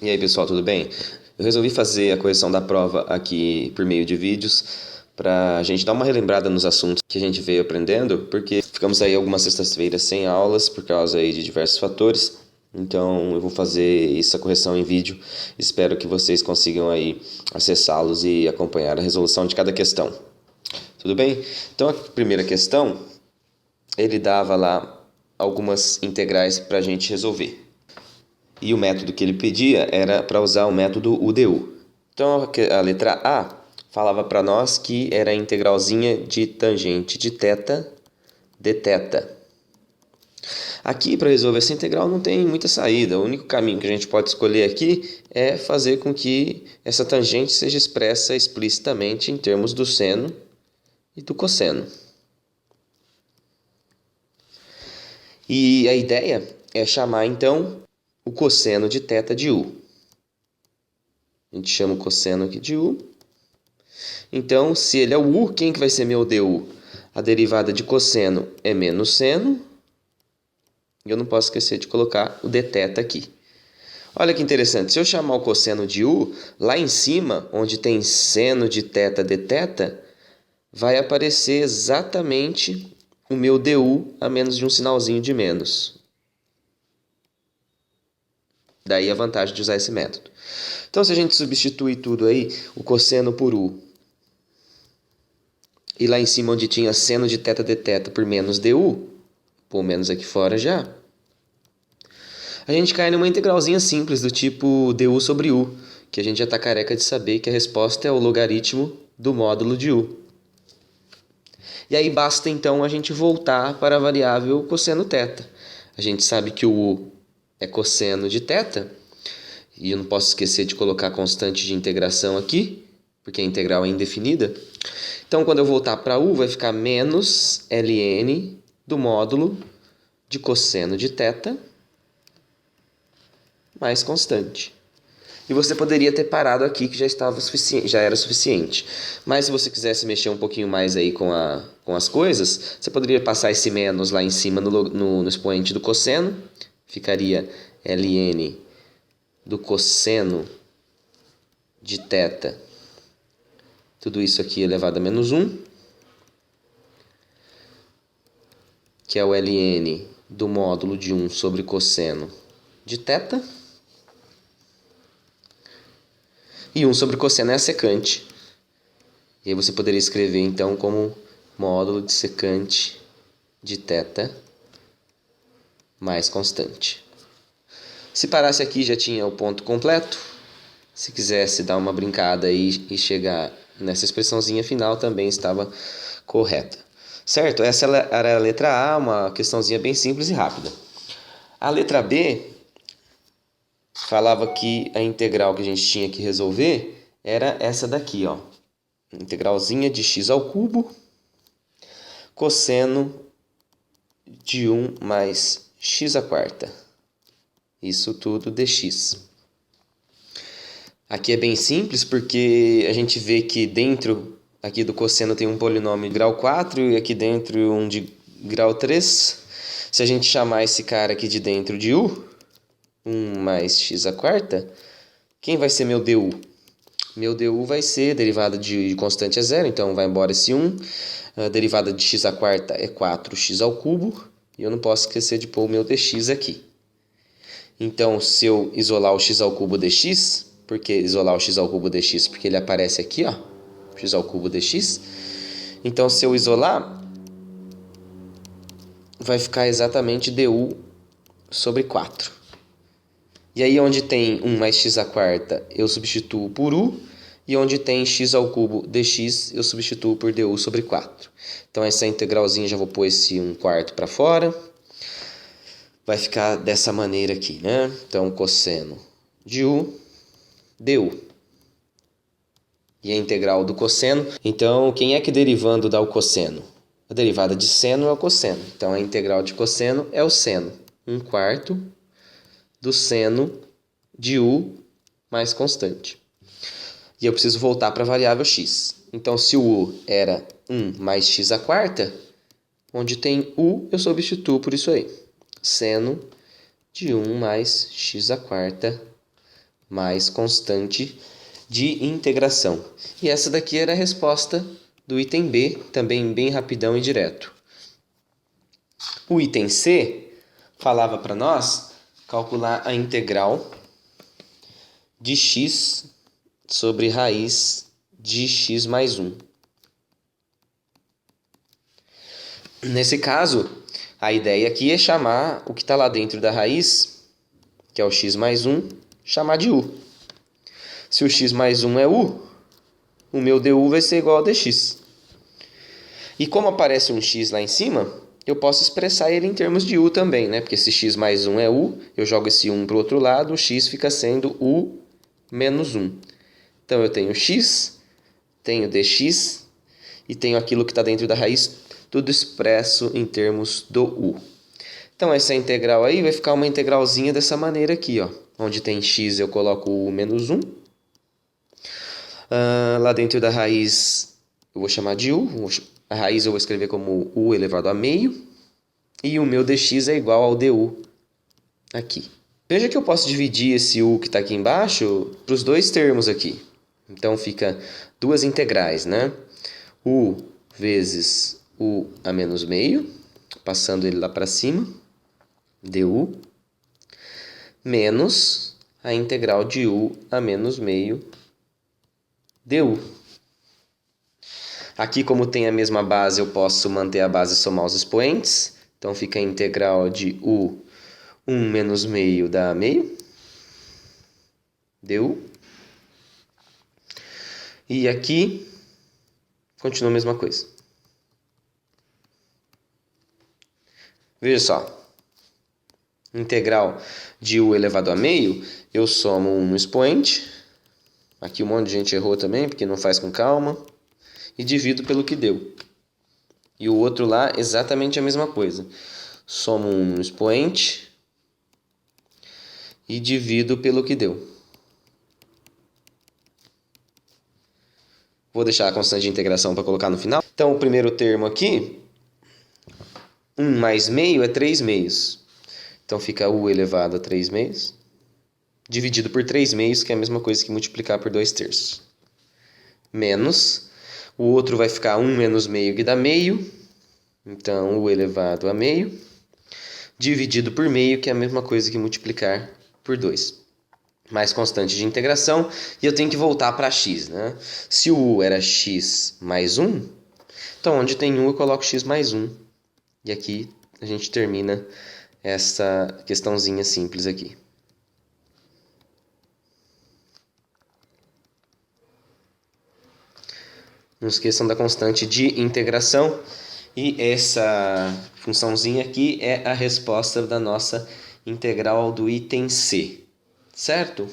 E aí, pessoal, tudo bem? Eu resolvi fazer a correção da prova aqui por meio de vídeos para a gente dar uma relembrada nos assuntos que a gente veio aprendendo, porque ficamos aí algumas sextas-feiras sem aulas por causa aí de diversos fatores. Então, eu vou fazer essa correção em vídeo. Espero que vocês consigam aí acessá-los e acompanhar a resolução de cada questão. Tudo bem? Então, a primeira questão, ele dava lá algumas integrais para a gente resolver. E o método que ele pedia era para usar o método UDU. Então a letra A falava para nós que era a integralzinha de tangente de θ de θ. Aqui, para resolver essa integral, não tem muita saída. O único caminho que a gente pode escolher aqui é fazer com que essa tangente seja expressa explicitamente em termos do seno e do cosseno. E a ideia é chamar, então, o cosseno de θ de U. A gente chama o cosseno aqui de U. Então, se ele é o U, quem que vai ser meu DU? A derivada de cosseno é menos seno. E eu não posso esquecer de colocar o dθ aqui. Olha que interessante, se eu chamar o cosseno de U, lá em cima, onde tem seno de θ dθ, vai aparecer exatamente o meu DU a menos de um sinalzinho de menos. Daí a vantagem de usar esse método. Então, se a gente substituir tudo aí, o cosseno por U, e lá em cima onde tinha seno de θ dθ por menos du, pôr menos aqui fora já, a gente cai numa integralzinha simples do tipo du sobre u, que a gente já está careca de saber que a resposta é o logaritmo do módulo de u. E aí basta então a gente voltar para a variável cosseno θ. A gente sabe que o u é cosseno de θ, e eu não posso esquecer de colocar a constante de integração aqui, porque a integral é indefinida. Então, quando eu voltar para u, vai ficar menos ln do módulo de cosseno de θ mais constante. E você poderia ter parado aqui, que já estava suficiente, já era suficiente. Mas se você quisesse mexer um pouquinho mais aí com as coisas, você poderia passar esse menos lá em cima no expoente do cosseno. Ficaria ln do cosseno de θ. Tudo isso aqui elevado a menos 1. Que é o ln do módulo de 1 sobre cosseno de θ. E 1 sobre cosseno é a secante. E aí você poderia escrever, então, como módulo de secante de θ mais constante. Se parasse aqui, já tinha o ponto completo. Se quisesse dar uma brincada aí e chegar nessa expressãozinha final, também estava correta. Certo? Essa era a letra A, uma questãozinha bem simples e rápida. A letra B falava que a integral que a gente tinha que resolver era essa daqui, ó. Integralzinha de x ao cubo, cosseno de 1 mais x à quarta. Isso tudo dx. Aqui é bem simples porque a gente vê que dentro aqui do cosseno tem um polinômio de grau 4 e aqui dentro um de grau 3. Se a gente chamar esse cara aqui de dentro de u, 1 mais x à quarta, quem vai ser meu du? Meu du vai ser derivada de constante é zero, então vai embora esse 1. A derivada de x à quarta é 4x ao cubo. E eu não posso esquecer de pôr o meu dx aqui. Então, se eu isolar o x ao cubo dx, por que isolar o x ao cubo dx? Porque ele aparece aqui, ó, x ao cubo dx. Então, se eu isolar, vai ficar exatamente du sobre 4. E aí, onde tem 1 mais x à quarta, eu substituo por u. E onde tem x ao cubo dx, eu substituo por du sobre 4. Então, essa integralzinha, já vou pôr esse 1 quarto para fora. Vai ficar dessa maneira aqui, né? Então, cosseno de u, du. E a integral do cosseno. Então, quem é que derivando dá o cosseno? A derivada de seno é o cosseno. Então, a integral de cosseno é o seno. 1 quarto do seno de u mais constante. E eu preciso voltar para a variável x. Então, se o u era 1 mais x à quarta, onde tem u, eu substituo por isso aí. Seno de 1 mais x à quarta mais constante de integração. E essa daqui era a resposta do item B, também bem rapidão e direto. O item C falava para nós calcular a integral de x sobre raiz de x mais 1. Nesse caso, a ideia aqui é chamar o que está lá dentro da raiz, que é o x mais 1, chamar de u. Se o x mais 1 é u, o meu du vai ser igual a dx. E como aparece um x lá em cima, eu posso expressar ele em termos de u também, né? Porque se x mais 1 é u, eu jogo esse 1 para o outro lado, o x fica sendo u menos 1. Então eu tenho x, tenho dx e tenho aquilo que está dentro da raiz, tudo expresso em termos do u. Então essa integral aí vai ficar uma integralzinha dessa maneira aqui, ó. Onde tem x eu coloco u menos 1. Lá dentro da raiz eu vou chamar de u. A raiz eu vou escrever como u elevado a meio. E o meu dx é igual ao du aqui. Veja que eu posso dividir esse u que está aqui embaixo para os dois termos aqui. Então fica duas integrais, né? U vezes u a menos meio, passando ele lá para cima, du, menos a integral de u a menos meio, du. Aqui, como tem a mesma base, eu posso manter a base e somar os expoentes. Então fica a integral de u 1 menos meio dá meio, du. E aqui continua a mesma coisa. Veja só. Integral de u elevado a meio, eu somo um expoente. Aqui um monte de gente errou também, porque não faz com calma. E divido pelo que deu. E o outro lá, exatamente a mesma coisa. Somo um expoente e divido pelo que deu. Vou deixar a constante de integração para colocar no final. Então, o primeiro termo aqui, 1 mais meio é 3 meios. Então, fica u elevado a 3 meios, dividido por 3 meios, que é a mesma coisa que multiplicar por 2 terços. Menos, o outro vai ficar 1 menos meio, que dá meio. Então, u elevado a meio, dividido por meio, que é a mesma coisa que multiplicar por 2. Mais constante de integração, e eu tenho que voltar para x, né? Se o u era x mais 1, então onde tem 1 eu coloco x mais 1. E aqui a gente termina essa questãozinha simples aqui. Não esqueçam da constante de integração. E essa funçãozinha aqui é a resposta da nossa integral do item C. Certo?